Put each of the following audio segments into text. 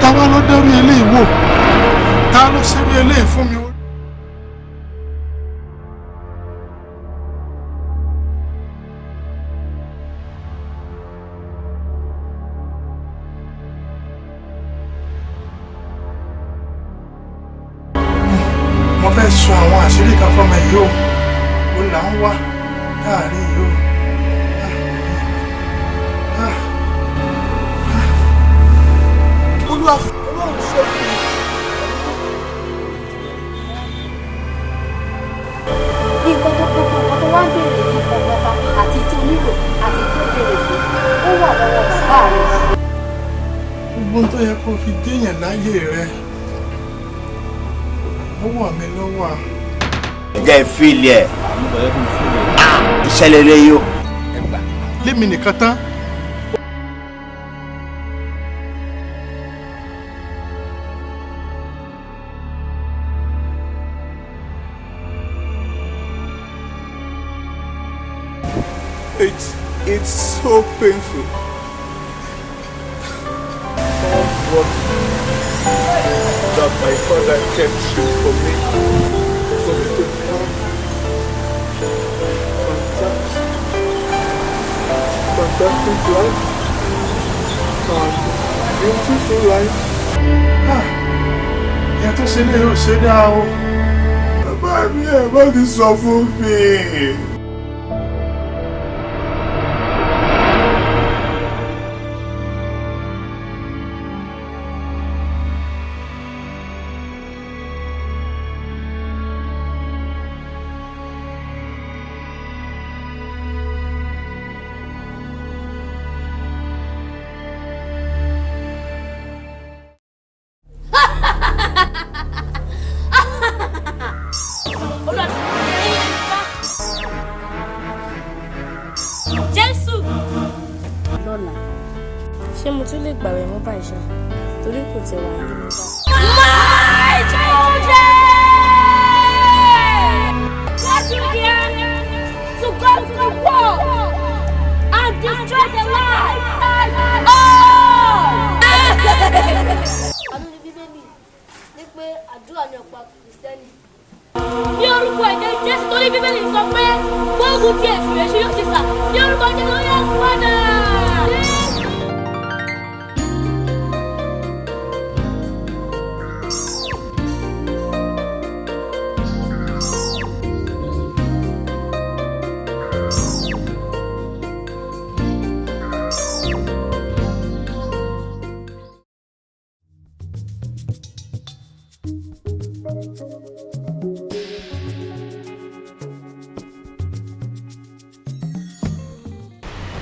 Táwa ló dẹ́rù eléyìí wò, tá ló ṣerú eléyìí fún mi. Mo fẹ́ sọ àwọn àṣírí kan fún ọmọ yìí o, ó là ń wá láàrin yìí o. Olúwa Ọlọ́run ṣe fún mi. Bí nǹkan tó wá ń béèrè ní ọ̀pọ̀lọpọ̀ àti tó nílò àti tó béèrè fún ó wà lọ́wọ́ bàbá rẹ̀. Gbogbo tó yẹ kó fi déèyàn láyé rẹ ó wà mí lọ́wọ́. Jẹ́ ìfìlì ẹ̀. Ìṣẹ̀lẹ̀ lè yó. Lémi nìkan tán. It's so painful. All what that my father kept for me to have fantastic life and beautiful life. Ìyá tó ṣe lè yóò ṣe dáa o. Bàbá mi ẹ̀ bá ti sọ fún mi. Ṣé mo tún lè gbàwẹ̀ mọ́ báyìí ṣá? Torí kò tẹ̀ wá nínú bá. My children! What you hear? To go to the war and destroy the life! Oh! Àánú ni Bíbélì ní pé àdúrà ni ọ̀pá Kìrìsìtẹ́nì. Ní orúkọ ẹ̀jẹ̀ Jésù tó ní Bíbélì sọ pé gbógun ti èṣù yóò ti sà. Ní orúkọ ẹ̀jẹ̀ ló yẹ padà.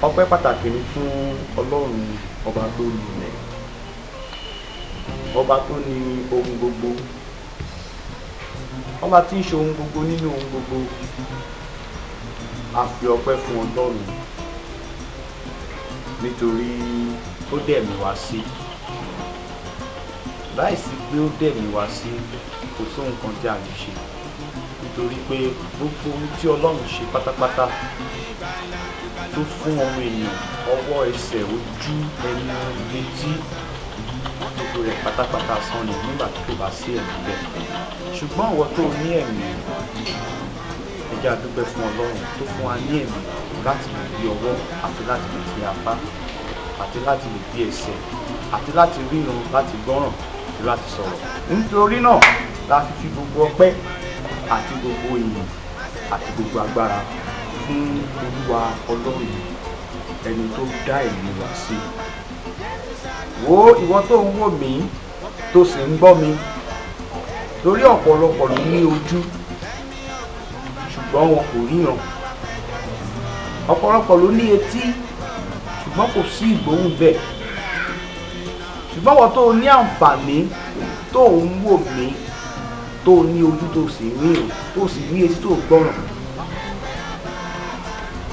Ọpẹ́ pàtàkì ni fún Ọlọ́run ọba lórí ilẹ̀, ọba tó ní ohun gbogbo, ọba tí ń ṣe ohun gbogbo nínú ohun gbogbo. A fi ọpẹ́ fún Ọlọ́run nítorí ó dẹ̀mí wá sí. Láìsí pé ó dẹ̀mí wá sí, kò sí nǹkan tí a lè ṣe, nítorí pé gbogbo ohun tí Ọlọ́run ṣe pátápátá tó fún ọmọ ènìyàn, ọwọ́ ẹsẹ̀ ojú ẹnu létí, gbogbo rẹ̀ pátápátá sán ni nígbà tó bá sí ẹ̀mí bẹ́ẹ̀. Ṣùgbọ́n ìwọ tó ní ẹ̀mí, ẹ jẹ́ a dúpẹ́ fún Ọlọ́run tó fún wa ní ẹ̀mí láti lè fi ọwọ́ àti láti lè fi apá àti láti lè fi ẹsẹ̀ àti láti ríran, láti gbọ́ràn àti láti sọ̀rọ̀. Nítorí náà la fi gbogbo ọpẹ́ àti gbogbo ìyìn àti gbogbo agbára fún Olúwa Ọlọ́run ẹni tó dá ẹ̀mí wa sí. Wo ìwọ tó ń wò mí tó sì ń gbọ́ mi, torí ọ̀pọ̀lọpọ̀ ló ní ojú ṣùgbọ́n wọn kò ríran, ọ̀pọ̀lọpọ̀ ló ní etí ṣùgbọ́n kò sí ìgbóhùn bẹ́ẹ̀. Ṣùgbọ́n wọ́n tó ní àǹfààní tó ń wò mí, tó ní ojú tó sì ríran, tó sì ní etí tó gbọ́ràn,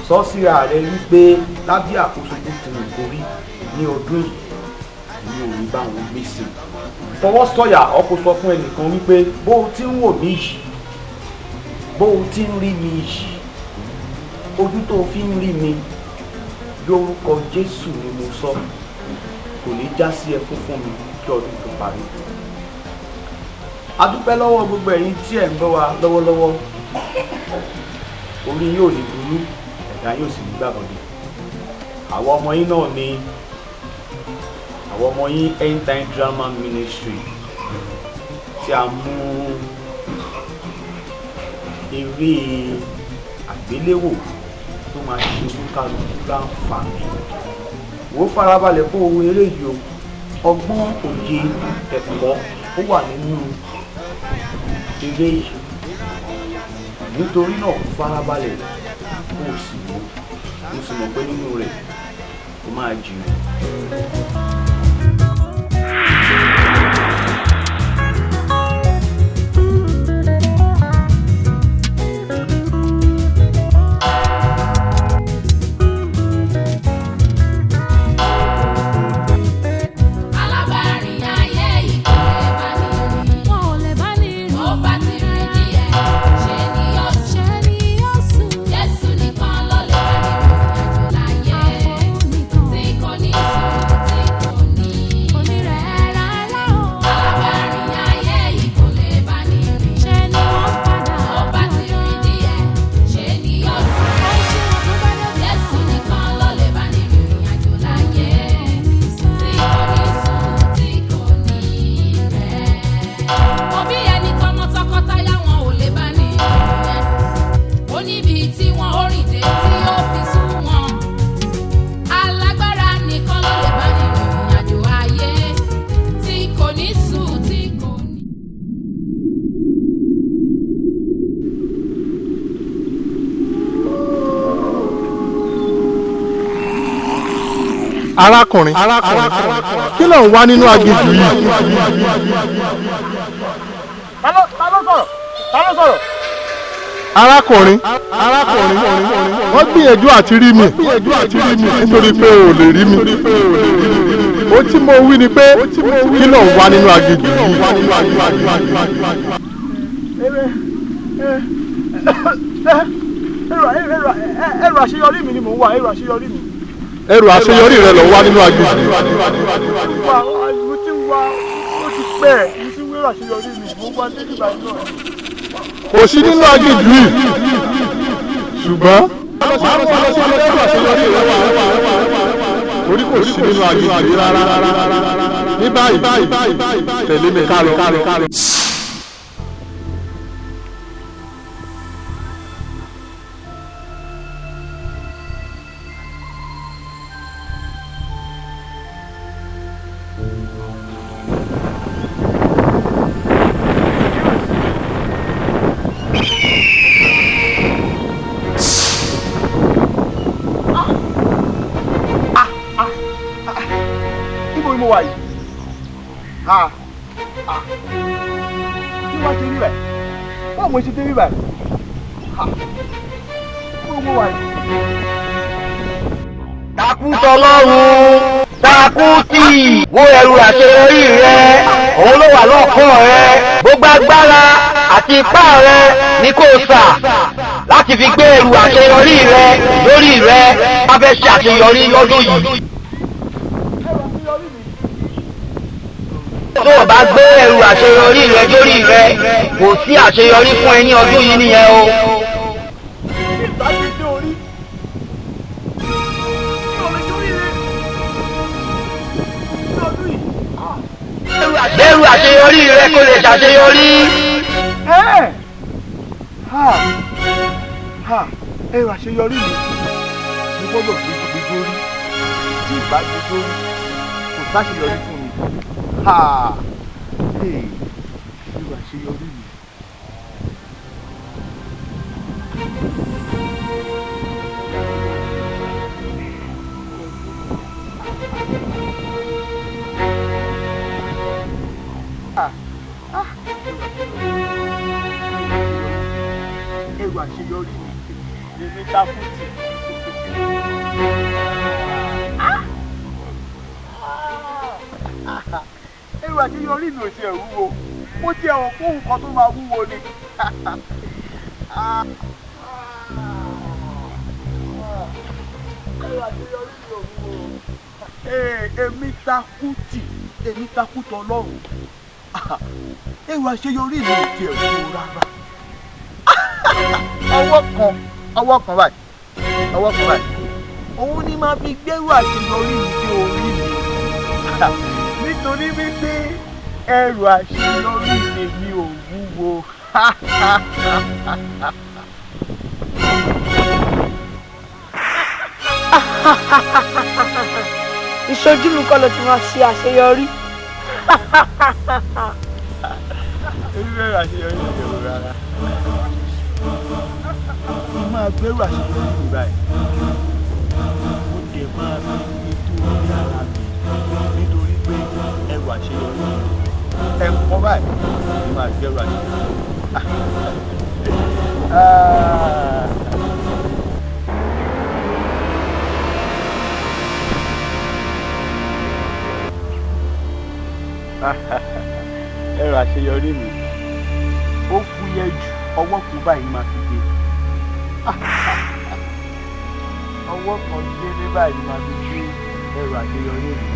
sọ síra rẹ wípé lábẹ́ àkóso tó ti rìn kórí ní ọdún yìí èmi ò ní bá wọn gbèsè fọwọ́ sọ̀yà ọkọ̀ sọ fún ẹnìkan wípé bó o ti ń wò mí yìí bó o ti ń rí mi yìí ojú tó fi ń rí mi lórúkọ Jésù ni mo sọ kò ní já sí ẹkún fún mi kí ọdún tó parí. A dúpẹ́ lọ́wọ́ gbogbo ẹ̀yin tí ẹ̀ ń bọ́ wa lọ́wọ́lọ́wọ́ orí yóò ní burú ẹ̀dá yóò sì ní gbàgbọ́dé. Àwọn ọmọ yín náà ni àwọn ọmọ yín Endtime drama ministry tí a mú eré àgbéléwò tó máa ṣe olúkálùkù láǹfààní. Wò ó farabalẹ̀ fún owó eré yìí o ọgbọ́n òye ẹ̀kọ́ ó wà nínú eré yìí nítorí náà farabalẹ̀ kó o sì mọ̀ pé nínú rẹ̀ ó máa jìnnà. arákùnrin kí ló ń wá nínú aginjù yìí. ta ló sọ̀rọ̀. arákùnrin wọ́n gbìyànjú àti rí mi nítorí pé o lè rí mi. ó tí mo wí ni pé kí ló ń wá nínú aginjù yìí. ẹrù àṣeyọrí mi ni mò ń wá ẹrù àṣeyọrí mi. ẹrù àṣeyọrí rẹ ló wá nínú aginjù. mo ti wá ó ti pẹ́ mo ti wẹ́rù àṣeyọrí mi mo wá dé nígbà náà. kò sí nínú aginjù yìí ṣùgbọ́n orí kò sí nínú aginjù yìí rárá. ní báyìí tẹ̀lé mi ká lọ. mo wà yìí kí wá ṣe rí báyìí báwo mo ṣe dé rí báyìí mo wà yìí. takú tọlọ́run takú tì wo ẹrù àṣeyọrí rẹ òun ló wà lọ́kàn rẹ gbogbo agbára àti ipá rẹ ní kò sà láti fi gbé ẹrù àṣeyọrí rẹ lórí rẹ bá fẹ́ ṣe àṣeyọrí lọ́dún yìí. tó o bá gbé ẹrù àṣeyọrí rẹ lórí rẹ kò sí àṣeyọrí fún ẹ ní ọdún yìí nìyẹn o. Bẹ́rù àṣeyọrí rẹ kò lè ṣàṣeyọrí. Ẹrù àṣeyọrí mi gbọ́dọ̀ gbé dórí tí ìgbà gbé dórí kò sáṣeyọrí fún mi. Ẹrù àṣeyọrí mi. Ẹrù àṣeyọrí mi lèmi ta fún tì. àṣeyọrí mi ò tiẹ̀ wúwo mo tiẹ̀ wọ̀ fún nǹkan tó máa wúwo ni. Èmi takú tì èmi takú tọ lọ́rùn èrò àṣeyọrí mi ò tiẹ̀ wúwo rárá. ọwọ́ kan báyìí òun ni máa fi gbẹ́rù àṣeyọrí mi dé orí mi nítorí wípé ẹrù àṣeyọrí mi ò wúwo. ìṣojú mi kọ́ ló ti máa ṣe àṣeyọrí. èmi bẹ̀rù àṣeyọrí mi ò rárá. mo máa bẹ̀rù àṣeyọrí mi báyìí. mo dẹ̀ máa fi nítorí ara mi nítorí pé ẹrù àṣeyọrí mi ẹ̀kọ́ báyìí mo máa bẹ̀rù àṣeyọrí mi. ẹrù àṣeyọrí mi ó fúyẹ́ jù ọwọ́ kan báyìí máa fi gbé ọwọ́ kan gbélé báyìí máa fi gbé ẹrù àṣeyọrí mi.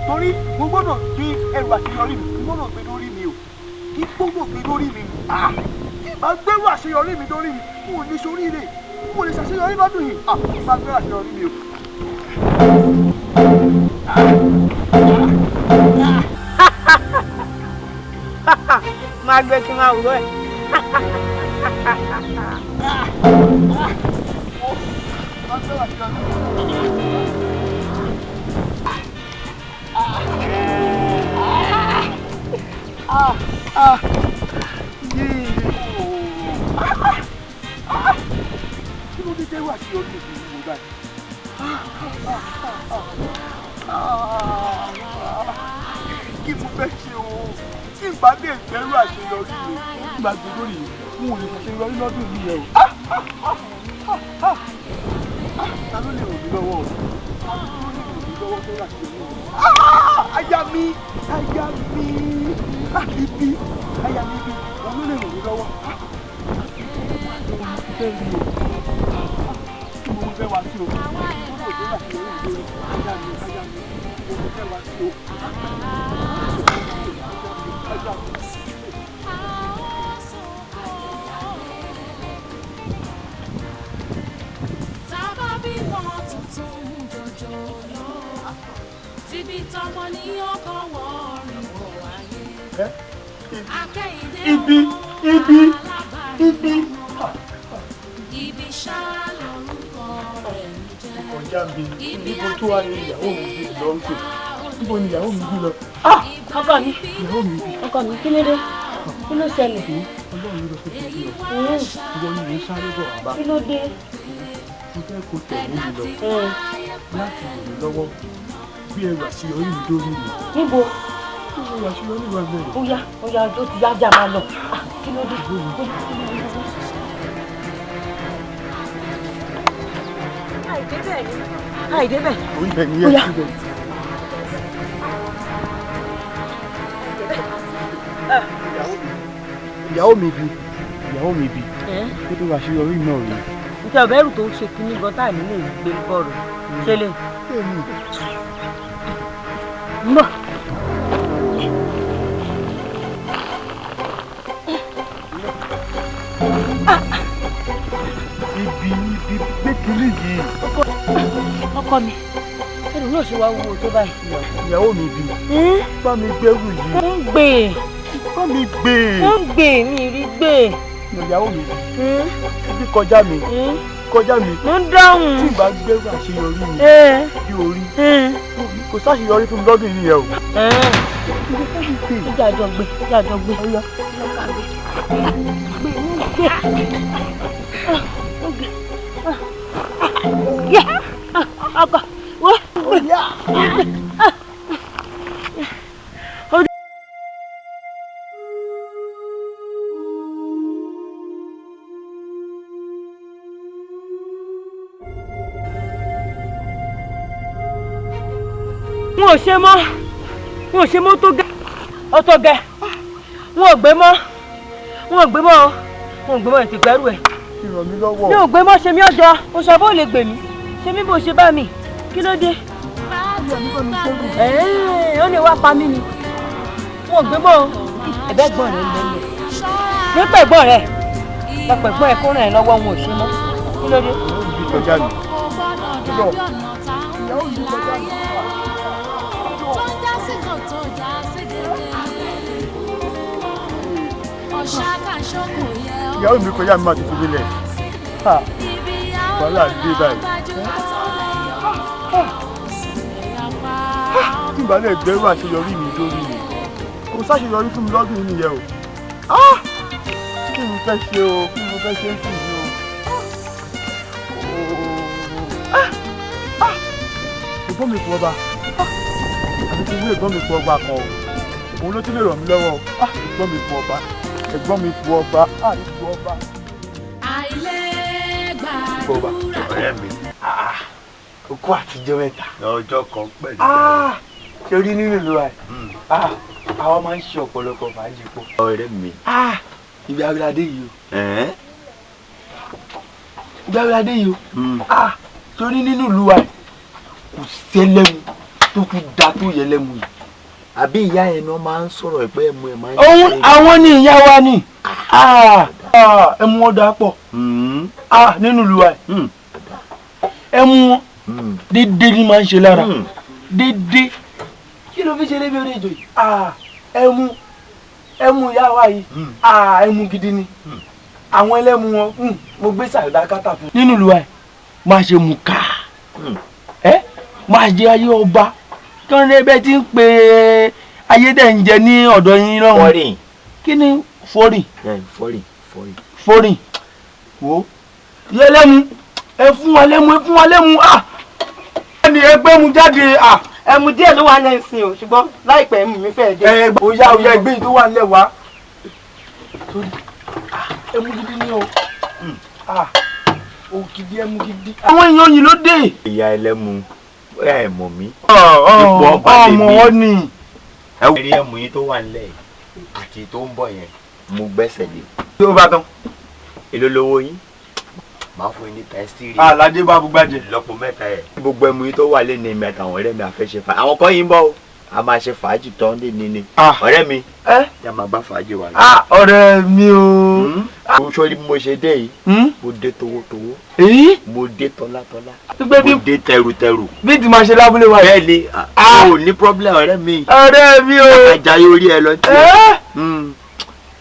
Torí mo gbọ́dọ̀ gbé ẹrù àṣeyọrí mi mo gbọ́dọ̀ gbé lórí mi o kí gbọ́dọ̀ gbé lórí mi kí máa gbẹ́rù àṣeyọrí mi lórí mi mo ò ní ṣoríire mo lè ṣàṣeyọrí lọ́dún yìí kí máa gbẹ́rù àṣeyọrí mi o. máa gbé kí n máa wúrọ̀ ẹ̀. Kí ló dé dẹ́rù àṣeyọrí mi fún mi báyìí? Kí mo fẹ́ ṣe o? Tí n bá dé ìgbẹ́rù àṣeyọrí mi, tí n bá gbé lórí yìí, n ò lè ṣàṣeyọrí lọ́dún yìí yẹn o. Ta ló lè ràn mí lọ́wọ́ o? Ta ló lè ràn mí lọ́wọ́ tó rà sí mi? Aya mi! Ibi! Aya mi ibi! Ta ló lè ràn mí lọ́wọ́? Fẹ́ rí o. Kí mo fẹ́ wá sí o? Mo fẹ́ wá sí o. Aya mi! Mo fẹ́ wá sí o. Aya mi! Tíbi tọmọ ní ọkọ wọrin wọ ayé. Ibi. Ibi ṣá lórúkọ rẹ̀ ń jẹ́. Ọjà mi níbo tó wà ní ìyàwó mi bí lọ ń pè. Níbo ni ìyàwó mi bí lọ? ọkọ mi Ìyàwó mi bí. ọkọ mi kí ló dé kí ló ṣẹlẹ̀. Ọlọ́run ló fẹ́ kí lọ. Ìwọ ni mò ń sáré bọ̀ wá bá. kí ló dé. Mo fẹ́ kó tẹ̀lé mi lọ. Láti ràn mí lọ́wọ́ bí ẹrù àṣeyọrí mi dórí mi. níbo. Ẹrù àṣeyọrí wa bẹ̀rẹ̀. ó yá ó ti yá jà máa lọ. kí ló dé. àìdébẹ̀. Orí bẹ̀ ni yẹn síbẹ̀. Ìyàwó mi bí. Kí ló àṣeyọrí náà rí? nǹkan ọ̀bẹ́rù tó ń ṣe kínní gan táà nílé gbé bọ́ọ̀rù ṣe lè. Mbọ̀. Ibi gbẹ́kìlì yìí. Ọkọ mi, ẹrù náà ṣe wá wúwo tó báyìí. Ìyàwó mi bí. Bá mi gbẹ́rù yìí. Ó ń gbé. Bá mi gbé. Ó ń gbé mi rí gbé. Ìyàwó mi bí. Ibi kọjá mi. Kọjá mi. Mo ń dáhùn. Tí ìbá gbẹ́rù àṣeyọrí mi. Bí orí. Kò sáṣeyọrí fún mi lọ́dún yìí yẹn o. Ìjà àjọ gbé. Ìjà àjọ gbé. Ọkọ, wọ́n. Wọn ò ṣe mọ́ tó gẹ́ ọ̀tọ̀ gẹ́ wọn ò gbé mọ́ ètò ìgbẹ́rù ẹ̀. Ràn mí lọ́wọ́. Mi ò gbé mọ́ ṣe mí ọjọ́ oṣù bó lè gbè mí ṣe mí bó ṣe bá mi kí ló dé. Ó lè wá pa mí ni wọn ò gbé mọ́ ẹ̀bẹ́ gbọ́n rẹ̀ lẹ́yìn nípa ẹ̀gbọ́n rẹ̀ lọ́pọ̀ ẹ̀gbọ́n ẹ̀ kó ràn ẹ́ lọ́wọ́ wọn ò ṣe mọ́ kí ló dé. Kọjá mi. Ìyàwó mi kọjá mi máa ti fi nílẹ̀. Wàhálà dé báyìí. Tí ìbá lè gbẹ́rù àṣeyọrí mi lórí mi. Kò sáṣeyọrí fún mi lọ́dún yìí nìyẹn o. Kí ni mo fẹ́ ṣe o? Kí ni mo fẹ́ ṣe ń sìn yìí o? Ẹ̀gbọ́n mi kú ọba. Àbí kí n wí ẹ̀gbọ́n mi kú ọba kan o. Òun ló tún lè ràn mí lọ́wọ́ o. Ẹ̀gbọ́n mi kú ọba. Ẹ̀gbọ́n mi kú ọba. Kú ọba. Bọ́ba ọ̀rẹ́ mi. Okú àtijọ́ mẹ́ta. Ọjọ́ kan pẹ̀lú. Ṣé o rí nínú ìlú wa? Àwọn máa ń ṣe ọ̀pọ̀lọpọ̀ fàájì pọ̀. Ọ̀rẹ́ mi. Ibi abúládé yìí o. Ibi abúládé yìí o. Ṣé o rí nínú ìlú wa? Kò sẹ́lẹ̀mú tó kú da tó yẹ lẹ́mu yìí. Àbí ìyá ẹ̀ náà máa ń sọ̀rọ̀ ẹ̀pẹ́ ẹ̀mú ẹ̀ máa ń ṣe. Àwọn ni ìyá wa ni. Ẹmu wọn dà pọ̀. Nínú ìlú wa ẹmu wọn dédé ni máa ń ṣe lára. Dédé. Kí ló fi ṣe lébi orí ìjọ yìí? Ẹmu ìyá wa yìí. Ẹmu gidi ni. Àwọn ẹlẹ́mu wọn mo gbé sàrẹ́dá kátà fún. Nínú ìlú wa máa ṣe mú ká. Máa jẹ ayé ọba. Kí wọ́n lé bẹ́ẹ̀ tí ń pe ayé dẹ̀ ń jẹ ní ọ̀dọ̀ yín lọ́rùn. Fọ́rìn. Kí ni fọ́rìn? Fọ́rìn. Wo yẹlẹ́mu ẹ fún wa lẹ́mu ẹni ẹgbẹ́ mu jáde ẹmu díẹ̀ ló wà lẹ́yìn sí o ṣùgbọ́n láìpẹ́ ẹmu mi fẹ́ẹ́ dé. Oya ẹgbẹ́ yìí tó wà nílẹ̀ wá. Ẹmu gidi ni o. Ògidì ẹmu gidi. Àwọn èèyàn yìí ló dé. Ìyá ẹlẹ́mu bóyá ẹ̀ mọ̀ mí. Ọmọ wọn ni. Ẹ wò rí ẹmu yín tó wà nílẹ̀ àti tó ń bọ̀ yẹn mo gbẹ́sẹ̀ lé. Tí ó bá tán. Èló lówó yín? Màá fún yín ní tẹ́sítírì. Aládé bá bú gbàjẹ́. Lọ́pọ̀ mẹ́ta ẹ̀. Gbogbo ẹmu yín tó wà lé ní mẹ́ta àwọn ọ̀rẹ́ mi àfẹ́ ṣe fàájì. Àwọn kan yìí ń bọ̀ o. A máa ṣe fàájì tán lé ní ni. Ọ̀rẹ́ mi. Yá máa bá fàájì wà lọ. Ọ̀rẹ́ mi o. Mo sọ bí mo ṣe dé yìí. Mo dé towótowó. Mo dé tọ́látọ́lá. Mo dé tẹrutẹru. Bí ti máa ṣe lábúlé wa yìí. Bẹ́ẹ̀ ni o ní problem ọ̀rẹ́ mi. Ọ̀rẹ́ mi o. Àjàyè orí ẹ lọ tí.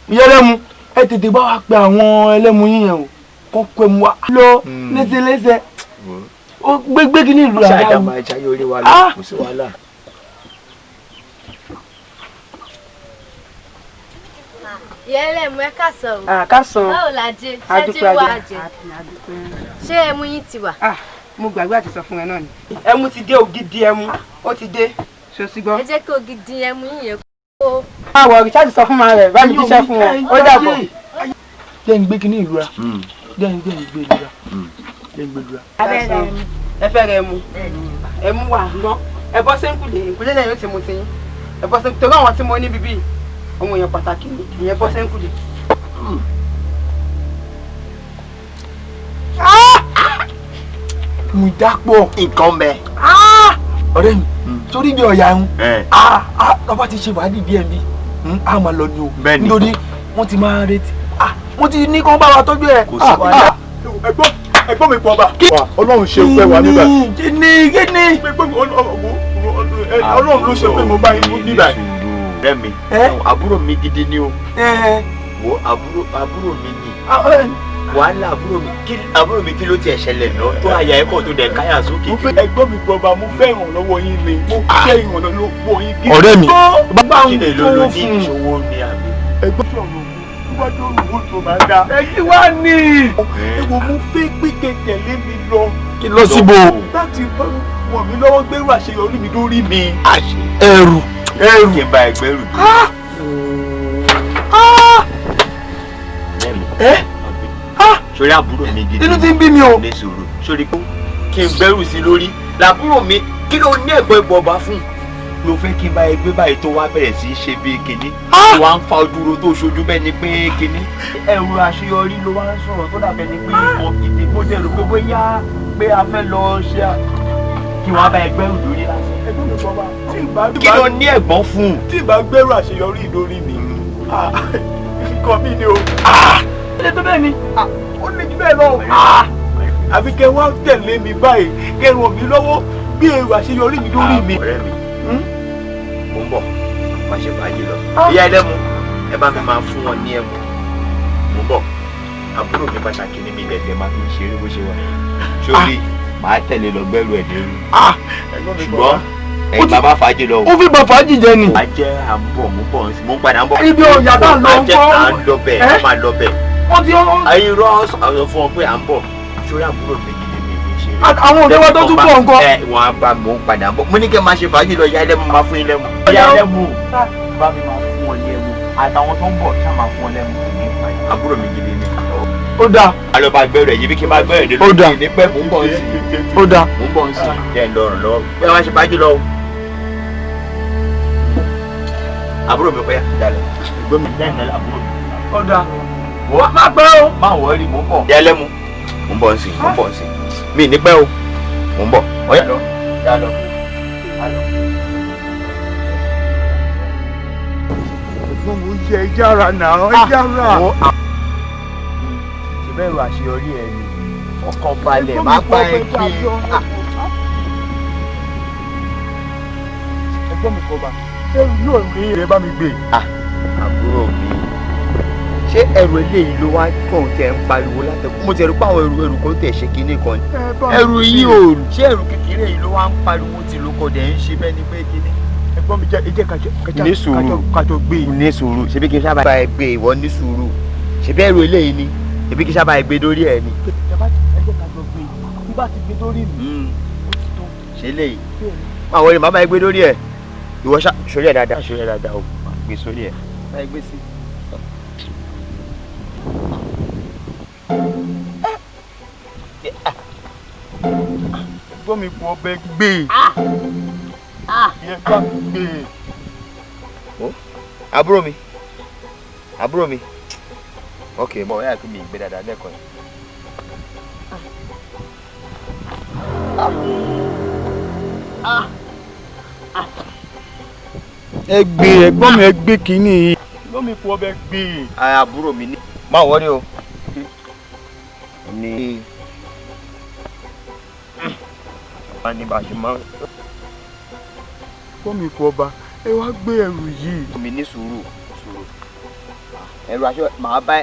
Ìyẹlẹ́mu ẹ tètè bá wa pe àwọn ẹlẹ́mu yín yẹn o. Kọ́ pé mu wa lọ lẹ́sẹ̀lẹ́sẹ̀. Ó gbégbé kí ní ìlú àgbà. Ṣáàjà máa ṣayé orí wa lọ. Kò sí wàhálà. Ìyẹlẹ́mu ẹ káàsán o. Káàsán. Báwo la jẹ? Ṣé ti wà jẹ? Ṣé ẹmu yín ti wà? Mo gbàgbé àti sọ fún ẹ náà ni. Ẹmu ti dé, ògidì ẹmu ó ti dé. Ṣé o sì gbọ́? Ẹ jẹ́ kí ògidì ẹmu yín yẹn kó. Àwọ̀ Richard sọ fún ma rẹ̀ bá mi jíṣẹ́ fún wọn. Ó dàbọ̀. Jẹ́ ń gbé kí ní ìlú ra. Jẹ́ ń gbé ìlú ra. Ẹ fẹ́ rẹ̀ mu. Ẹmu wà ná. Ẹ bọ́ sẹ́ńkùlé. Ìkúlé lẹ́yìn ó ti mu ti yín. Ẹ bọ́ sẹ́ńkùlé. Torí àwọn tí mo ní bíbí ọmọ èèyàn pàtàkì ni. Ìyẹn bọ́ sẹ́ńkùlé. Mo dápọ̀. Nǹkan bẹ. ọ̀rẹ́ mi torí bí ọ̀yà ń ọba ti ṣe wádìí díẹ̀ bí a máa lọ ní o nítorí wọ́n ti máa retí mo ti ní kó bá wa tọ́jú ẹ̀. kò sí wàhálà. ẹ̀gbọ́n mi pọ̀ ọba. Ọlọ́run ṣe pé wà nígbà. kíni Ọlọ́run ló ṣe pé mo bá yín nígbà. Rẹ́mi àbúrò mi gidi ni o. wo àbúrò mi ni. wàhálà àbúrò mi kí ló tiẹ̀ ṣẹlẹ̀ lọ tó àyà ẹ̀kọ́ tó dẹ̀ káyà sókè. ẹ̀gbọ́n mi pọ̀ ọba mo fẹ́ ìrànlọ́wọ́ yín ni mo fẹ́ ìrànlọ́wọ́ yín gidi. ọ̀rẹ́ mi bàbá kí lè ló ní ìṣòwò ní àbí. ẹ̀gbọ́n mi wájú olùwò tó máa dá. ẹ̀yin wá ní. èwo mo fẹ́ gbé tẹ̀lé mi lọ. kí lọ síbo. láti wọ̀ mí lọ́wọ́ gbẹ́rù àṣeyọrí mi lórí mi. ẹrù. kí n bá ẹgbẹ́rù dùn. sórí àbúrò mi gidi. inú ti ń bí mi o. ní sùúrù sórí kí n gbẹ́rù sí lórí làbúrò mi kí ló ní ẹ̀gbọ́n ìbọn ọba fún. ló fẹ́ kí n bá ẹgbẹ́ báyìí tó wá bẹ̀rẹ̀ sí í ṣe bí kinní. tó wá ń fa dúró tó ṣojú bẹ́ẹ̀ ni pé kinní. ẹ̀rù àṣeyọrí ló wá ń sọ̀rọ̀ tó dàbẹ̀ ni pé ìmọ̀ gidi kó jẹ́ rò pé bóyá pé a fẹ́ lọ ṣe kí wọ́n bá ẹgbẹ́ rù lórí lásán. ẹ̀gbọ́n mi bọ́ bá kí ló ní ẹ̀gbọ́n fún. tí ìbá gbẹ́rù àṣeyọrí lórí mi nǹkan mi ni o. ilé tó bẹ́ẹ̀ ni. ó ní jù bẹ́ẹ̀ lọ. àfi kẹ́ wá tẹ̀lé mi báyìí kẹ́ ràn mí lọ́wọ́ bí èrò àṣeyọrí mi lórí mi. ọ̀rẹ́ mi mo ń bọ̀ má ṣe fàájì lọ. ìyá ẹlẹ́mu ẹ bá mi máa fún wọn ní ẹmu mo ń bọ̀ àbúrò mi pàtàkì ní mi lẹ́sẹ̀ máa fi ń ṣeré bó ṣe wà sórí màá tẹ̀lé lọ gbẹ́rù ẹ̀ lérú. ṣùgbọ́n ẹ̀yin bàbá fàájì lọ. ó fi bọ̀ fàájì jẹ ni. má jẹ́ à ń bọ̀ mo ń padà ń bọ̀. ibi ọ̀yà tá a lọ ń kọ́. à ń lọ bẹ̀ a máa lọ bẹ̀. wọ́n ti ayé rọ́ àwọn fún ọ pé à ń bọ̀ sórí àbúrò mi gidi mi fi ṣeré. àwọn òde wa tó tún pọ̀ nǹkan. wọn á bá mo ń padà ń bọ̀ mo ní kí n máa ṣe fàájì lọ ìyá ẹlẹ́mu máa fún yín lẹ́mu. ìyá ẹlẹ́mu bá mi máa fún wọn lẹ́mu àtàwọn tó ń bọ̀ ṣá máa fún wọn lẹ́mu ní ìpàdé. àbúrò mi gidi ni. ó dáa. alọ́ bá gbẹ́rù ẹ̀ yìí bí kí n bá gbẹ́rù ẹ̀ ó dáa. ní pẹ́ mò ń bọ̀ sí. ó dáa. mò ń bọ̀ sí. jẹ́ ń lọ́rùn lọ́wọ́ bẹ́ẹ̀ wá ṣe fàájì lọ. àbúrò mi pẹ́ dalẹ̀. ìgbẹ́ mi lẹ́yìn náà àbúrò mi. ó dáa. wọ́n má pẹ́ o. má wọ̀ ẹ́ rí mò ń bọ̀. ìyá ẹlẹ́mu mò ń bọ̀ sí mò ń bọ̀ sí. mi ní pẹ́ o mò ń bọ̀. ọ̀yá lọ yá lọ. ẹ̀gbọ́n mo ń jẹ ìjára náà ìjára. ṣe bẹ́ẹ̀ ro àṣeyọrí ẹ̀ ni ọkàn balẹ̀ má pa ẹ̀ kí. ẹ̀gbọ́n mi kọ́ bá ẹrù yóò rí ẹ bá mi gbé. àbúrò mi ṣé ẹrù eléyìí ló wá kàn tẹ ń pariwo látẹkùn mo tẹ̀rù pé àwọn ẹrù kan tẹ̀ ṣe kinní kan ni ẹrù yìí ò ṣé ẹrù kékeré yìí ló wá ń pariwo tí ló kọ dẹ̀ ń ṣe bẹ́ẹ̀ ni pé kinní. ẹ̀gbọ́n mi jẹ́ kájọ gbé. ní sùúrù ṣebí kí n sábà ẹ gbé ìwọ ní sùúrù ṣebí ẹrù eléyìí ni ṣebí kí n sábà ẹ gbé dórí ẹ ni. ẹ jẹ́ kájọ gbé nígbà tí gbé dórí mi. ṣe léyìí máa wọlé màá bá ẹ gbé dórí ẹ ìwọ sórí ẹ dáadáa o gbé sórí ẹ bá ẹ gbé sí. ẹ̀gbọ́n mi kò ọbẹ̀ gbé. yẹn bá mi gbé. àbúrò mi ok mọ ẹ àti mi gbé dáadáa lẹ́ẹ̀kan yìí. ẹ gbé ẹ̀gbọ́n mi ẹ gbé kínní yìí. ẹ̀gbọ́n mi kò ọbẹ̀ gbé. àbúrò mi ní. má wọrí o. ní wọ́n ní bá a ṣe máa. ẹ̀gbọ́n mi kò ọba ẹ wá gbé ẹrù yìí. mi ní sùúrù ẹrù aṣọ màá bá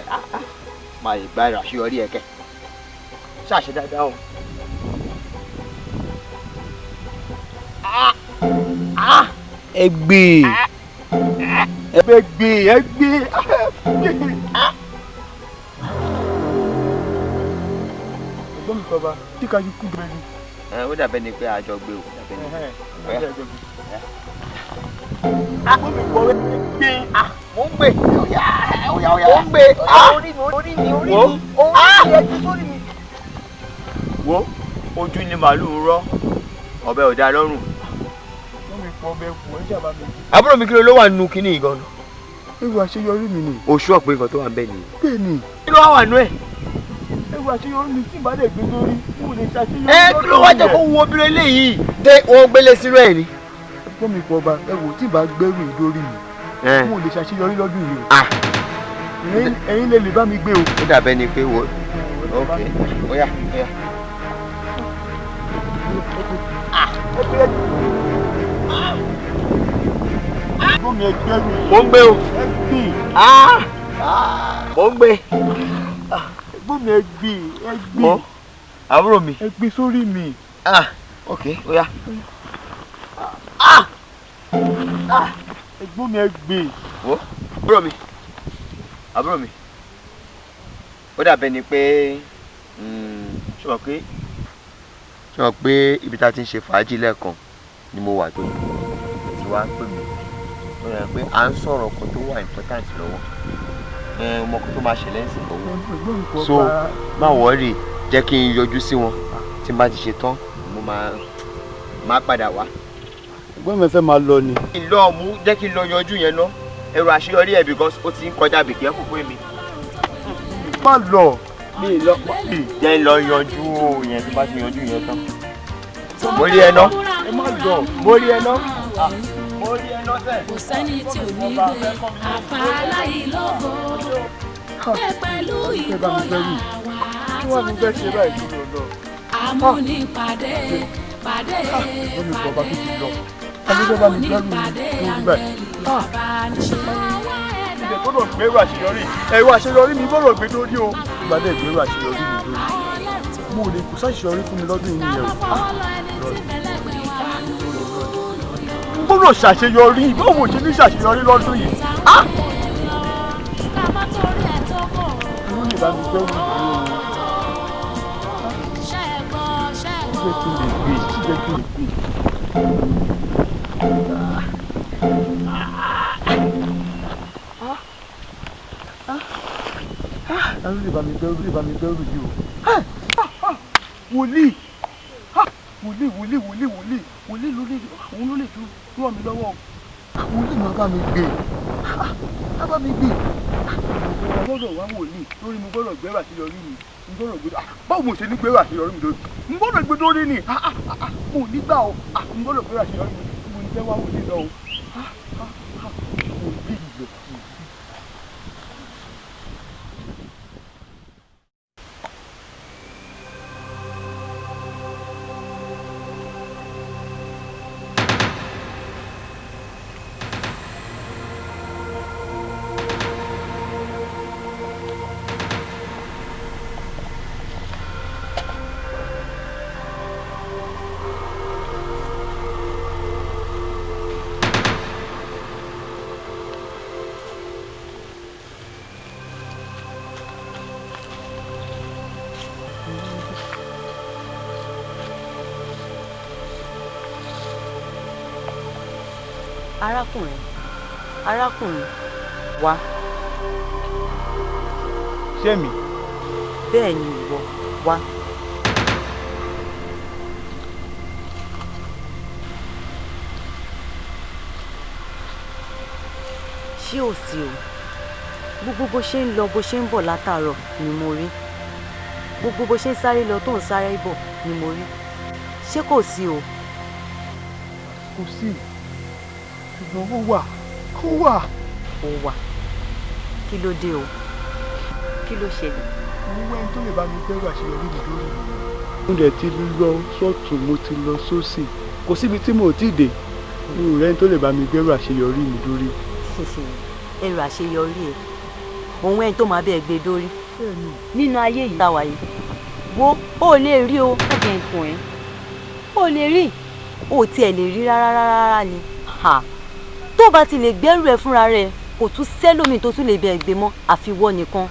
máa lè gba ẹrù àṣeyọrí ẹ kẹ ṣáàṣe dáadáa o. ẹ gbé ẹ gbé. ẹ̀gbọ́n mi kò ọba tí ká yí kú bẹ́ẹ̀ ni. ó dàbẹ́ ni pé àjọ gbé o dàbẹ́ ni. ẹ̀gbọ́n mi kò ọbẹ̀ gbé. mo ń gbé mo ń gbé orí mi ẹjú sórí mi. wo ojú ni màálùú rọ ọ̀bẹ ò dá lọ́rùn. ẹ̀gbọ́n mi kò ọbẹ̀ kù ẹ jábá mi. àbúrò mi kí ló wà nínú kínní ìgan. ewu àṣeyọrí mi ni. oṣù ọ̀pẹ nǹkan tó wà ń bẹ̀ nìyí. bẹ́ẹ̀ ni. kí ló wà nú ẹ̀. ewu ẹrù àṣeyọrí mi tí ìbá lè gbé lórí mo lè ṣàṣeyọrí lọ́dún. Kí ló wá jẹ́ kó wo obìnrin eléyìí? Ṣé wọ́n gbélé sínú ẹ̀ ni? ẹ̀gbọ́n mi kọ́ ọba ẹ̀wò tí ìbá gbẹ́rù ìdórí mi mo lè ṣàṣeyọrí lọ́dún yìí o. ẹ̀yin lè bá mi gbé o. Ó dàbẹ́ ni pé wo ok óyá. ẹ̀gbọ́n mi ẹgbẹ́rù. Mo ń gbé o. Mo ń gbé. ẹ̀gbọ́n mi ẹgbẹ́. Àbúrò mi. ẹgbẹ́ sórí mi. Ok óyá. ẹ̀gbọ́n mi ẹgbẹ́. Wo àbúrò mi ó dàbẹ́ ni pé ṣé wọ́n pé ibi tá a ti ń ṣe fàájì lẹ́ẹ̀kan ni mo wà tó ti wá pè mí ó yẹ pé à ń sọ̀rọ̀ kan tó wà important lọ́wọ́ ọmọ kan tó máa ṣẹlẹ̀ sí i so má wọ́ọ̀rì jẹ́ kí n yọjú sí wọn tí n bá ti ṣe tán mo máa padà wá. ẹ̀gbọ́n mi fẹ́ máa lọ ni. Jẹ́ kí n lọ yọjú yẹn ná ẹrù àṣeyọrí ẹ̀ because ó ti ń kọjá bìkẹ́ kò pé mi. má lọ. Jẹ́ lọ yanjú yẹn tó bá ti yanjú yẹn tán. Mo rí ẹ ná. ẹ má lọ. Mo rí ẹ ná. Mo rí ẹ ná sẹ́. Kò sẹ́ni tí ò ní gbé àfàlàyé lógo ẹ pẹ̀lú ìgboyà wà tó lè amúnipàdé pàdé amúnipàdé àgbẹ̀lì abániṣe. ìdè gbọ́dọ̀ gbèrú àṣeyọrí ẹ̀rọ àṣeyọrí mi gbọ́dọ̀ gbé lórí o. ìgbàdé gbèrú àṣeyọrí mi lórí mo lè kó sáṣeyọrí fún mi lọ́dún yìí nìyẹn o. gbọ́dọ̀ ṣàṣeyọrí báwo ṣe ní ṣàṣeyọrí lọ́dún yìí. ló lè bá mi gbẹ́rù yìí o. jẹ́ kí n lè gbé jẹ́ kí n lè gbé. ló lè bá mi gbẹ́rù yìí o. wòlíì òun ló lè tún ràn mí lọ́wọ́ wòlíì máa bá mi gbé gbọ́dọ̀ wá wòlíì lórí mo gbọ́dọ̀ gbẹ́rù àṣeyọrí mi mo gbọ́dọ̀ gbé báwo mo ṣe ní gbẹ́rù àṣeyọrí mi lórí mo gbọ́dọ̀ gbé lórí ni mo ò ní gbà o mo gbọ́dọ̀ gbẹ́rù àṣeyọrí mi mo ní fẹ́ wá wòlíì lọ o. arákùnrin wá. ṣé mi. bẹ́ẹ̀ ni ìwọ wá. ṣé ò sí o gbogbo bó ṣe ń lọ bó ṣe ń bọ̀ látàárọ̀ ni mo rí gbogbo bó ṣe ń sáré lọ tó ń sáré bọ̀ ni mo rí ṣé kò sí o. kò sí ṣùgbọ́n ó wà. kí ló dé o kí ló ṣẹlẹ̀. mo wá ẹni tó lè bá mi gbẹ́rù àṣeyọrí mi lórí mi. mo dẹ̀ ti lọ sọ́tún mo ti lọ sósì kò síbi tí mo ti dé mo rẹ́ ẹni tó lè bá mi gbẹ́rù àṣeyọrí mi lórí. ẹrù àṣeyọrí ẹ òun ẹni tó máa bẹ́ẹ̀ gbé dórí nínú ayé yìí táwa yìí wo ó lè rí o ẹ̀jẹ̀ nǹkan ẹ̀ ó lè rí ó tiẹ̀ lè rí rárá ni tó bá ti lè gbẹ́rù ẹ fúnra rẹ kò tún sẹ́lómi tó tún lè bẹ́ẹ̀ gbé mọ́ àfiwọ́ nìkan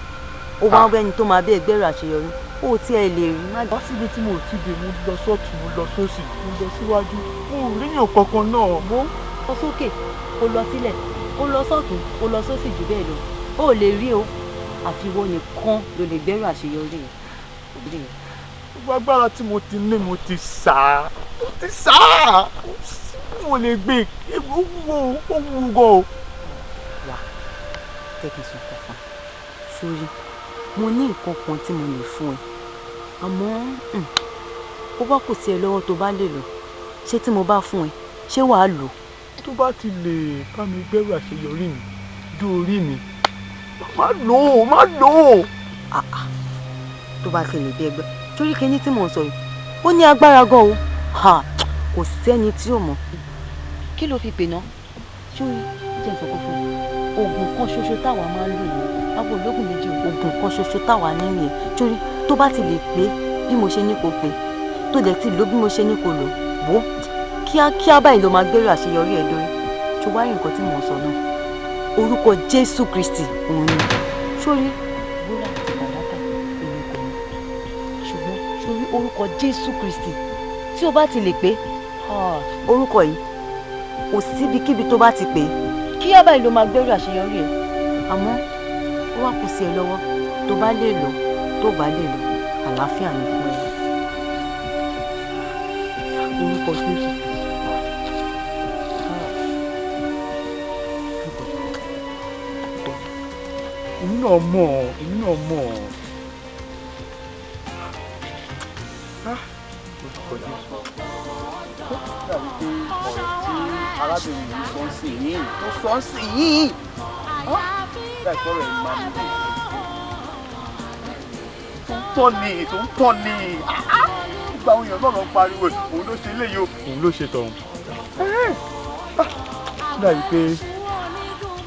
ó wá wẹ́ni tó máa bẹ́ẹ̀ gbẹ́rù àṣeyọrí ó tiẹ̀ lè rí má. wá síbi tí mo ti dé mo lọ sọ́tún mo lọ sósì mo lọ síwájú mo ò ríyàn kankan náà. mo lọ sókè kó lọ sílẹ̀ kó lọ sọ́tún kó lọ sósì jù bẹ́ẹ̀ lọ ó lè rí o àfiwọ́ nìkan ló lè gbẹ́rù àṣeyọrí rẹ. gbogbo agbára tí mo ti ní mo ti sá mo lè gbé ó wúwo gan o. wà tẹ́kí sùn kankan sórí mo ní nǹkan kan tí mo lè fún ẹ àmọ́ ó bá kù sí ẹ lọ́wọ́ tó bá lè lò ṣé tí mo bá fún ẹ ṣé wàá lò. tó bá ti lè bá mi gbẹ́rù àṣeyọrí mi dé orí mi má lò ó. tó bá ti lè bí ẹgbẹ́ torí kíní tí mò ń sọ yìí ó ní agbára gan o kò sẹ́ni tí ò mọ̀. kí ló fi pè ná sórí jẹ́ ìsọ̀kọ́ fún mi oògùn kan ṣoṣo táwa máa ń lò ní àwọn ológun méjì oògùn kan ṣoṣo táwa ní nìyẹn torí tó bá ti lè pé bí mo ṣe ní kó pé tó dẹ̀ ti lò bí mo ṣe ní kó lò wò kíákíá báyìí ló máa gbèrò àṣeyọrí ẹ̀ dórí tó wá rí nǹkan tí mò ń sọ náà orúkọ Jésù Kristi òun ni sórí wúrà àti fàdákà èmi kò ní ṣùgbọ́n sórí orúkọ Jésù Kristi tí o bá ti lè pé orúkọ yìí kò síbikíbi tó bá ti pè kíá báyìí ló máa gbèrò àṣeyọrí ẹ̀ àmọ́ ó wá kù sí ẹ lọ́wọ́ tó bá lè lò tó bá lè lò àlàáfíà ni fún ẹ. orúkọ Jésù èmi náà mọ̀ orúkọ Jésù. ó dàbí pé ọ̀rọ̀ tí arábìnrin yìí sọ ń sìn yìí tó sọ ń sìn yìí láì sọ̀rọ̀ ẹ̀ máa ń lò tó ń tọ́ ni gbogbo àwọn èèyàn náà lọ pariwo òun ló ṣe eléyìí o òun ló ṣe tọ̀hún. ó dàbí pé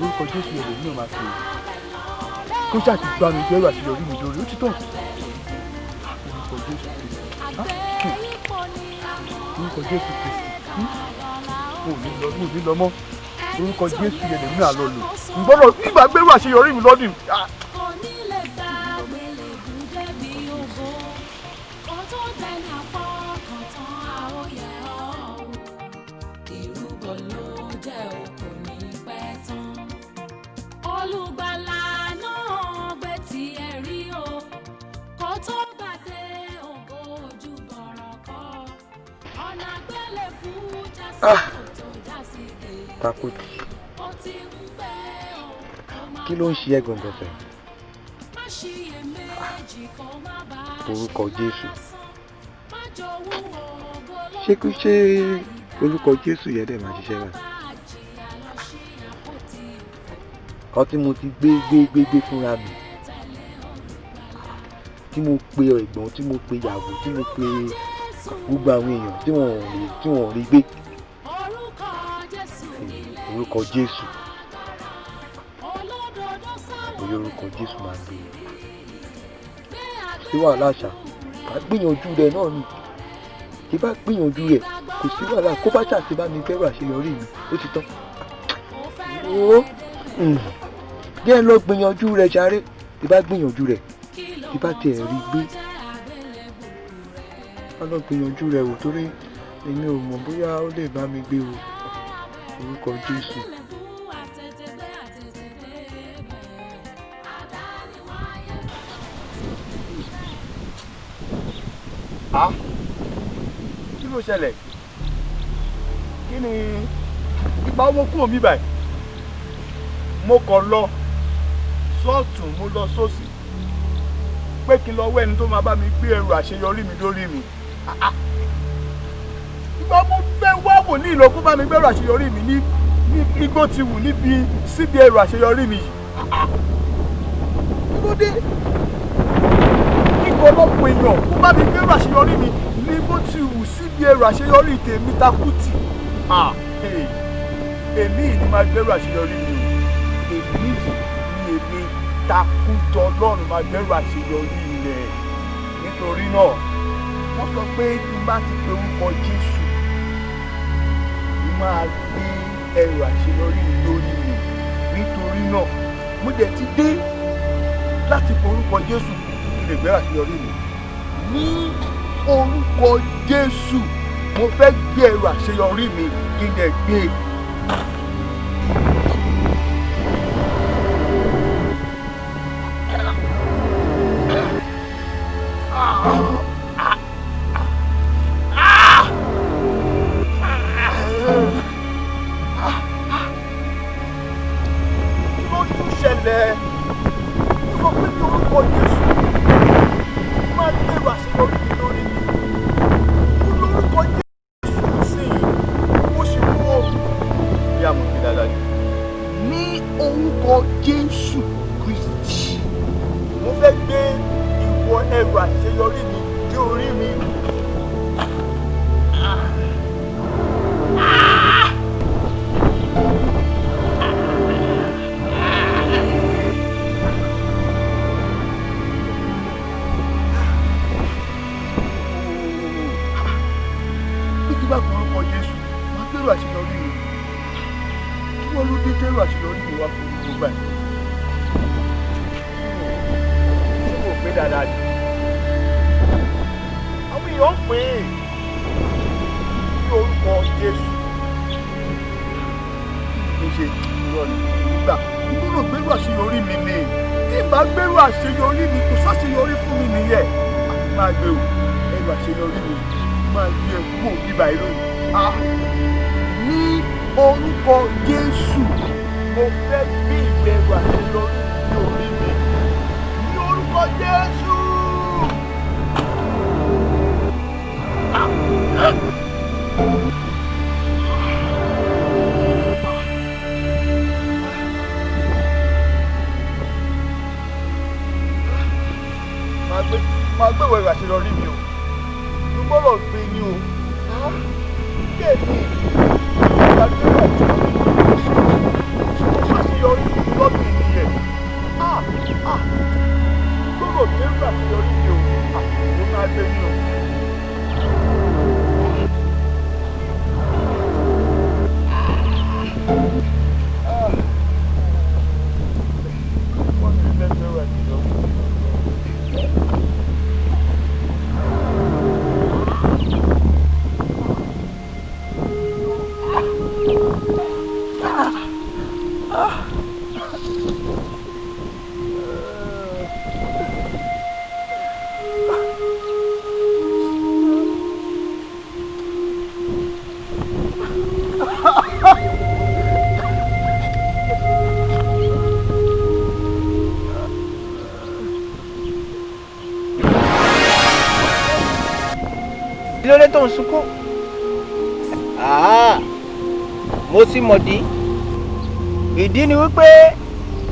orúkọ Jésù yẹn lèmi náà máa fi kó ṣáà ti gbá mi gbẹ́rù àṣeyọrí mi lórí ó ti tọ̀ orúkọ Jésù Kristi orúkọ Jésù Kristi mo ò ní lọ mọ́ orúkọ Jésù yẹn lèmi náà lọ lò gbọ́dọ̀ nígbà gbẹ́rù àṣeyọrí mi lọ́dún. Takuti kí ló ń ṣe ẹ́ gangan fẹ́? Orúkọ Jésù ṣé orúkọ Jésù yẹn dẹ̀ máa ṣiṣẹ́ rẹ̀? kan tí mo ti gbé fúnra mi tí mo pe ẹ̀gbọ́n tí mo pe ìyàwó tí mo pe gbogbo àwọn èèyàn tí wọ́n rí gbé orúkọ Jésù òye orúkọ Jésù máa gbé sí wàhálà àṣà bá gbìyànjú rẹ̀ náà ni tí bá gbìyànjú rẹ̀ kò sí wàhálà kó bá ṣàti bá mi fẹ́ràn àṣeyọrí mi ó ti tán díẹ̀ lọ gbìyànjú rẹ̀ jàre tí bá gbìyànjú rẹ̀ tí bá tiẹ̀ rí gbé wọ́n lọ gbìyànjú rẹ̀ wò torí èmi ò mọ̀ bóyá ó lè bá mi gbé o orúkọ Jésù. kí ló ṣẹlẹ̀ kí ni ipa ọmọ kúrò mi báyìí mo kàn lọ sọ́ọ̀tún mo lọ sósì pé kí n lọ wẹ́ ẹni tó máa bá mi gbé ẹrù àṣeyọrí mi lórí mi ìgbà mo fẹ́ wá wò ní ìlọ́kú bá mi gbé ẹrù àṣeyọrí mi ní igbó ti wù níbi síbi ẹrù àṣeyọrí mi yìí kí ló dé ọ̀pọ̀lọpọ̀ èèyàn kó bá mi gbé ẹrù àṣeyọrí mi ní bó ti wù síbi ẹrù àṣeyọrí tèmi Takuti èmi ni máa gbé ẹrù àṣeyọrí mi o èmi ni èmi Takuti Ọlọ́run máa gbé ẹrù àṣeyọrí rẹ̀ nítorí náà wọ́n sọ pé bí má ti pe orúkọ Jésù ni máa gbé ẹrù àṣeyọrí mi lórí mi nítorí náà mo dẹ̀ ti dé láti pe orúkọ Jésù lè gbé àṣeyọrí mi ní orúkọ Jésù mo fẹ́ gbé ẹrù àṣeyọrí mi kí n lè gbé. kí ló tún ṣẹlẹ̀ mo sọ pé ní orúkọ Jésù máa gbé ẹrù àṣeyọrí. àṣeyọrí mi dé orí mi. Bá forúkọ Jésù máa gbèrò àṣeyọrí mi kí wọ́n ló dé tẹ́rù àṣeyọrí mi wá fún gbogbo báyìí. Ṣé mo pé dáadáa ni? Àwọn èèyàn ń pè é ní orúkọ Jésù. Kì í ṣe irọ́ ni nígbà gbọ́dọ̀ gbèrò àṣeyọrí mi ni tí ìbá gbèrò àṣeyọrí mi kò sáṣeyọrí fún mi nìyẹn. Àti máa gbèrò ẹrù àṣeyọrí mi máa gbé ẹkú bíbá ìlóyìn. Ní orúkọ Jésù mo fẹ́ bí ìbẹ̀rù àṣeyọrí ní orí mi. Ní orúkọ Jésù. Máa gbé ìwé àṣeyọrí mi o. Mo gbọ́dọ̀ gbé ní o. Bẹ́ẹ̀ ni ìgbàgbọ́ àṣeyọrí lọ́dún nìyẹn. Gbọ́dọ̀ gbé ìwé àṣeyọrí mi o. Mo máa gbé ní o. Wọ́n ti lẹ́gbẹ̀ẹ́ wà ní ìjọba. Kí ló dé tó ń sunkún? Mo ti mọ̀dí. Ìdí ni wípé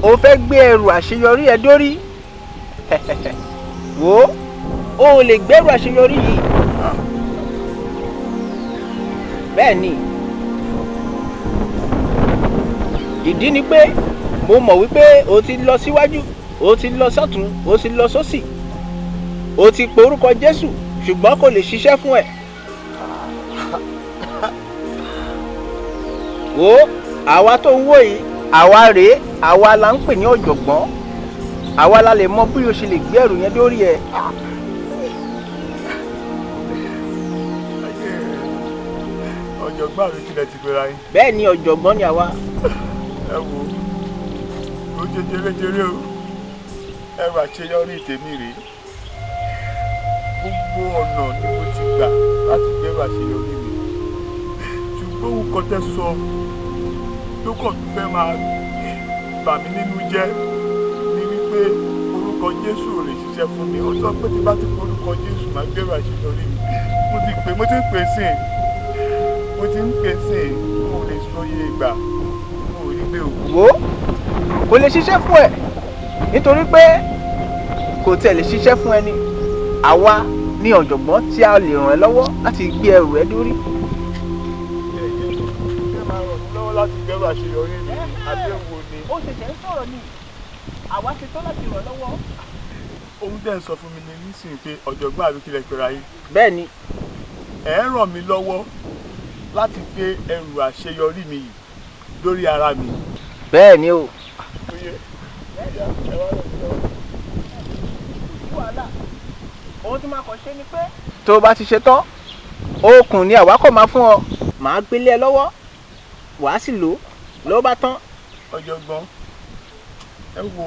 o fẹ́ gbé ẹrù àṣeyọrí ẹ dórí. Wò ó lè gbẹ́rù àṣeyọrí yìí. Bẹ́ẹ̀ ni. Ìdí ni pé mo mọ̀ wípé o ti lọ síwájú, o ti lọ sọ́tún, o ti lọ sósì. O ti pe orúkọ Jésù ṣùgbọ́n kò lè ṣiṣẹ́ fún ẹ. Wò ó, àwa tó ń wò yìí, àwa rèé, àwa la ń pè ní ọ̀jọ̀gbọ́n. Àwa la lè mọ bí o ṣe lè gbé ẹrù yẹn dórí ẹ. Ọ̀jọ̀gbọ́n àbí kílẹ̀ ti pera yín. Bẹ́ẹ̀ ni ọ̀jọ̀gbọ́n ni àwa. Ẹ wo ó jẹ jẹrẹjẹrẹ o. Ẹrù àṣeyọrí tèmi rèé. Gbogbo ọ̀nà ni mo ti gbà láti gbẹ́rù àṣeyọrí mi. Ṣùgbọ́n òun kan tẹ́ sọ ló kàn tún fẹ́ máa bà mí nínú jẹ́ ní wípé orúkọ Jésù ò lè ṣiṣẹ́ fún mi. Ó sọ pé tí bá ti pe orúkọ Jésù máa gbẹ́rù àṣeyọrí mi. Mo ti ń pè sí i. Mo lè sọ iye ìgbà mo ò rí pé o. Wò ó, kò lè ṣiṣẹ́ fún ẹ nítorí pé kò tẹ̀ lè ṣiṣẹ́ fún ẹni. Àwa ní ọ̀jọ̀gbọ́n tí a lè ràn ẹ́ lọ́wọ́ láti gbé ẹrù ẹ dórí. Ṣé máa ràn mí lọ́wọ́ láti gbẹ́rù àṣeyọrí mi? Àbẹ̀wò ni. Ó ṣẹ̀ṣẹ̀ ń sọ̀rọ̀ ni. Àwa ṣe tán láti ràn ẹ́ lọ́wọ́. Ohun tẹ́ ń sọ fún mi ní nísìnyí pé ọ̀jọ̀gbọ́n àbí kílẹ̀ pera yín. Bẹ́ẹ̀ ni. Ẹ ń ràn mí lọ́wọ́ láti gbé ẹrù àṣeyọrí mi yìí lórí ara mi. Bẹ́ẹ̀ ni o. Ohun tí máa kàn ṣe ni pé tó o bá ti ṣe tán, okùn ni àwa kò máa fún ọ. Màá gbélé ẹ lọ́wọ́, wàá sì lò ó ló bá tán. Ọ̀jọ̀gbọ́n, ẹ wo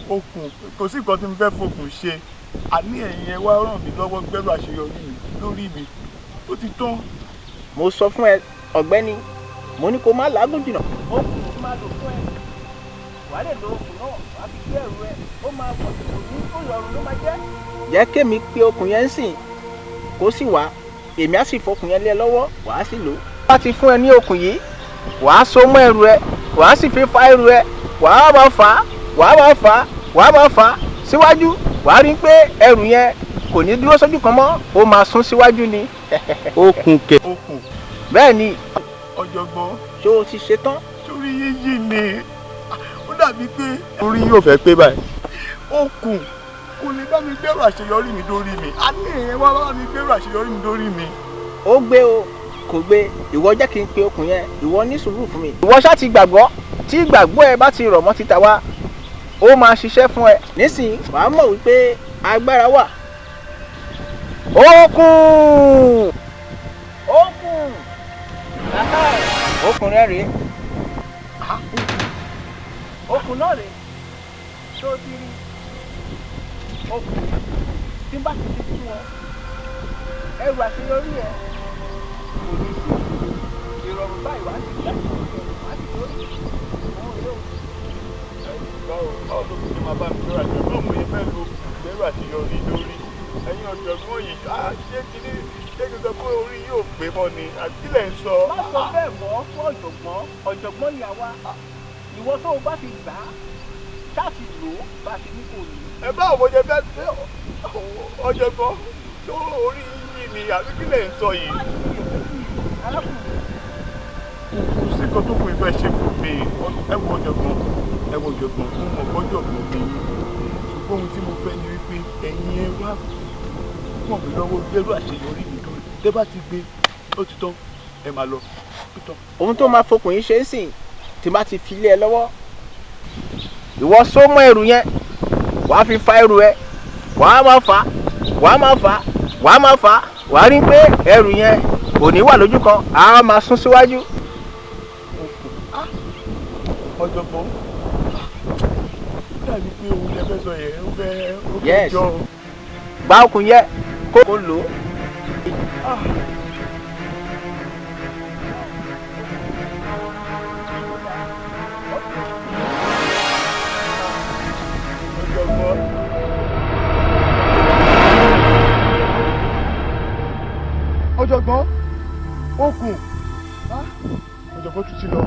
okùn, kò sí nǹkan tí mo fẹ́ fokùn ṣe. Àní ẹ̀yin ẹ wá ràn mí lọ́wọ́ gbẹ́rù àṣeyọrí mi lórí mi. Ó ti tán. Mo sọ fún ẹ ọ̀gbẹ́ni, mo ní kó má làágùn jìnnà. Okùn tí máa lò fún ẹ, wàá lè lo okùn náà, wàá fi gbé ẹrù ẹ, ó máa pọ̀ sí òní, ó yọrùn ló máa jẹ́. Jẹ́ kémi pé okùn yẹn ń sìn kó sì wá, èmi á sì fokùn yẹn lé ẹ lọ́wọ́, wàá sì lò ó. Bá ti fún ẹ ní okùn yìí, wàá so mọ́ ẹrù ẹ, wàá sì fi fa ẹrù ẹ, wàá bá fà á síwájú, wàá rí pé ẹrù yẹn kò ní dúró sójú kan mọ́ ó máa sún síwájú ni. okùn kẹ̀. okùn. bẹ́ẹ̀ ni. ọ̀jọ̀gbọ́n. ṣé o ti ṣe tán. sórí yíyí ni ó dàbí pé. orí yóò fẹ́ pé báyìí. okùn kò lè bá mi gbẹ́rù àṣeyọrí mi dórí mi a ní èèyàn wá bá mi gbẹ́rù àṣeyọrí mi dórí mi. ó gbé o kò gbé ìwọ jẹ́ kí n pe okùn yẹn ìwọ ní sùúrù fún mi. ìwọ ṣáà ti gbàgbọ́ tí ìgbàgbọ́ ẹ bá ti rọ̀ mọ́ títa wá ó máa ṣiṣẹ́ fún ẹ nísìnyí wàá mọ̀ wípé agbára wà. okùn okùn okùn rẹ rèé okùn náà rèé tó ti rí okùn tí bá ti fi tú wọn ẹrù àṣeyọrí ẹ kò ní sí ìrọ̀rùn báyìí wá sí ìgbà wá sí lórí àwọn yóò. báwo ló fi máa bá mi lọ́ra jọ náà mo yẹ fẹ́ lo ìgbẹ́rù àṣeyọrí lórí ẹ̀yin ọ̀jọ̀gbọ́n yìí ṣé kìíní ṣé kí n sọ pé orí yóò pé mọ́ ni àtìlẹ̀ ń sọ. má sọ bẹ́ẹ̀ mọ́ fún ọ̀jọ̀gbọ́n ìyá wa ìwọ tó o bá ti gbà á ṣáàtì lò ó bá a ti ní kò ní. ẹ bá àwọn ọmọdé fẹ́ pé ọ̀jọ̀gbọ́n tó orí yìí ni àbí kílẹ̀ ń sọ yìí. kò sí nǹkan tó kù ìfẹ́ ṣe fún mi ẹ wo ọ̀jọ̀gbọ́n mo mọ̀ gbọ́jọ̀gbọ́n mi ṣùgbọ́n ohun tí mo fẹ́ ni wípé ẹ̀yin ẹ wá pọ̀ mí lọ́wọ́ gbẹ́rù àṣeyọrí mi lórí tẹ́ bá ti gbé ó ti tán ẹ máa lọ ó tán. ohun tó máa fokùn yín ṣe é sìn tí bá ti fi lé ẹ lọ́wọ́ ìwọ só mọ́ ẹrù yẹn wàá fi fa ẹrù ẹ wàá máa fà wàá máa fà wàá máa fà wàá rí pé ẹrù yẹn kò ní wà lójú kan á máa sún síwájú. ọ̀jọ̀gbọ́n dàbí pé òun lè fẹ́ sọ yẹn ó fẹ́ jọ. gba okùn yẹ kó lò ó. ọ̀jọ̀gbọ́n okùn ọ̀jọ̀gbọ́n tún ti lọ.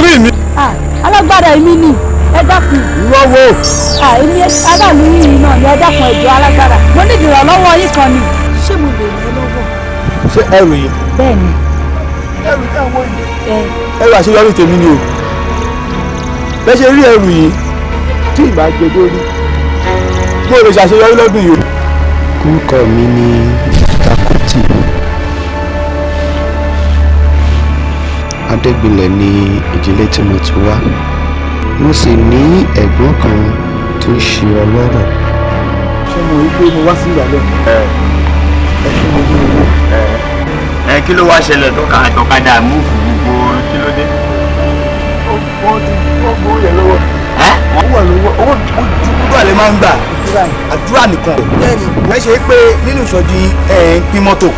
orí mi. alágbára èmi ni ẹ dákun. lọ́wọ́. èmi aráàlú yìí náà ni ẹ dákun ẹ̀jọ̀ alágbára mo ní ìrànlọ́wọ́ yín kan ni. ṣé mo lè ràn ẹ́ lọ́wọ́. ṣé ẹrù yìí. bẹ́ẹ̀ ni. ẹrù táwọn yìí. ẹrù àṣeyọrí tèmi ni o bẹ́ẹ̀ ṣe rí ẹrù yìí tí ìbá gbé lórí mo lè ṣàṣeyọrí lọ́dún yìí. orúkọ mi ni Takuti Adégbilẹ̀ ní ìdílé tí mo ti wá mo sì ní ẹ̀gbọ́n kan tí ń ṣe ọlọ́rọ̀. ṣé mo rí pé mo wá sí ìgbàlẹ̀ ẹ ṣe mo ní owó. kí ló wá ṣẹlẹ̀ tó ká àtọ̀kadà múùfù gbogbo kí ló dé. wọ́n ti gbọ́ yẹn lọ́wọ́. wọ́n wà lọ́wọ́ owó dúdú àlẹ́ máa ń gbà àdúrà nìkan. bẹ́ẹ̀ni ẹ ṣe pé nínú ìṣọ́jú ẹ̀ ń pín mọ́tò.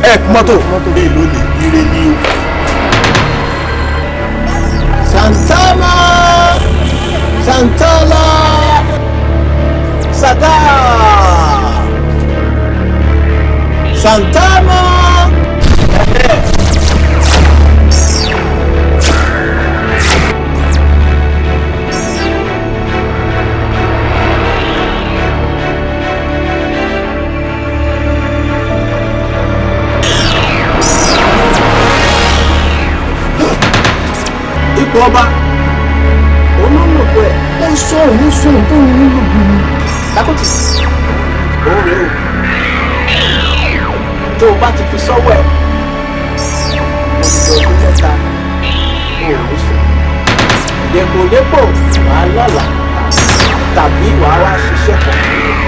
ẹ pín mọ́tò. èèlò lè ire ní o. Santana Santana Sada Santana. ipò ọba olólùkọ ẹ ó sọ̀rọ̀ tó ń nílò gbìmí. Takuti òun rèé o tó o bá ti fi sọ́wọ́ ẹ̀ mo ti lọ ọdún mẹ́ta o ò ní sùn dèpòdépò wàá lọ́la tàbí wàá wá ṣiṣẹ́ kan.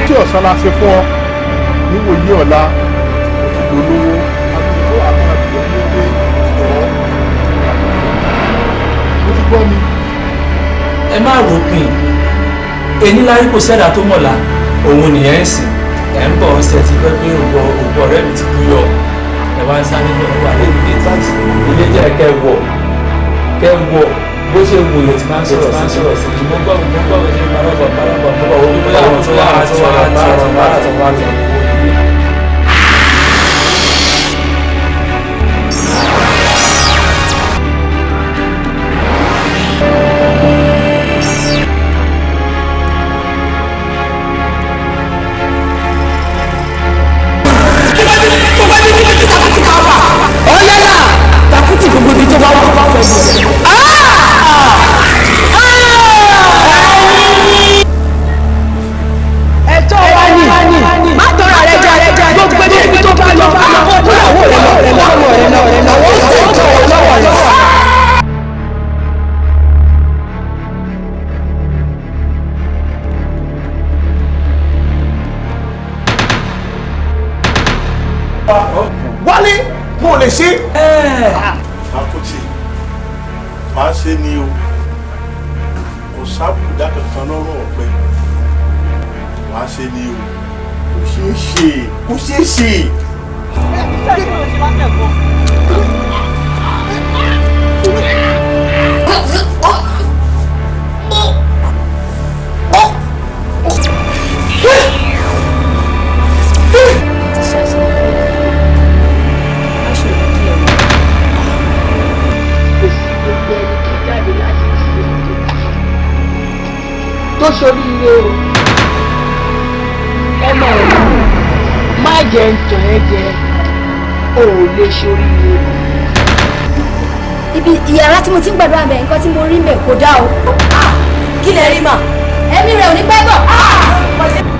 tí ọ̀sán la ṣe fún ọ níwòye ọ̀la òṣìṣẹ́ olówó àbúrò àwọn àbíyẹ ní ilé ìtọ́ mo ti gbọ́ mi. ẹ má ròpin ẹni láyé kò sẹ́dá tó mọ̀lá òun nìyẹn ń sìn ẹ̀ ń bọ̀ ń ṣe ti pẹ́ pé òògùn ọ̀rẹ́ mi ti kú yọ ẹ̀ wá ń sáré lọ wà lẹ́nu ilé jẹ́ kẹ́ wọ̀ bó ṣe wù yẹn ti máa ń sọ̀rọ̀ sí i mo gbọ́ ṣe parọ́bọ̀ mo bọ̀ wọ́n bóyá àwọn tó wà àti wálé mo lè ṣe. Takuti máa ṣe ni o kò sábùdá kankan lọ́rùn ọ̀pẹ máa ṣe ni o kò ṣeé ṣe. tó ṣoríire o ọmọ rẹ má jẹ ntàn ẹ jẹ o ò lè ṣoríire. ibi ìyàrá tí mo ti ń gbàdúrà bẹ̀ nǹkan tí mo rí bẹ̀ kò dá o. kí lẹ rí mà ẹ̀mí rẹ̀ ò ní pẹ́ bọ̀.